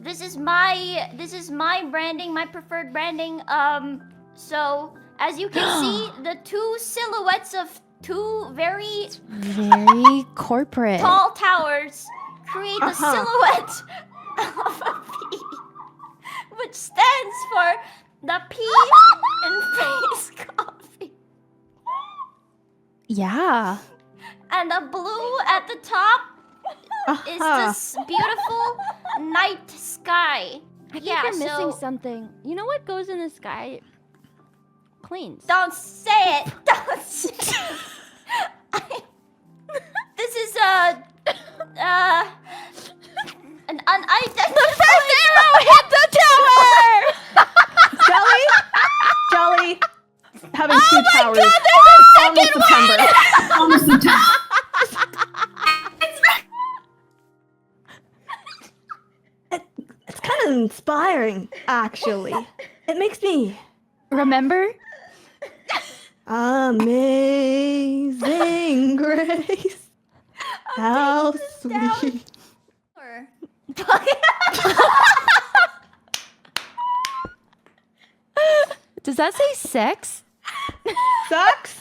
this is my branding, my preferred branding. So as you can see, the two silhouettes of two very corporate tall towers create the silhouette of a P, which stands for the P in face coffee. Yeah. And the blue at the top is this beautiful night sky. I think you're missing something. You know what goes in the sky? Planes. Don't say it. Don't say it. This is an unidentified. The first arrow hit the tower. Jolly, having two towers. God, there's a second one. Almost September. It's kind of inspiring, actually. It makes me Remember? Amazing Grace. How sweet. Does that say sex? Sucks?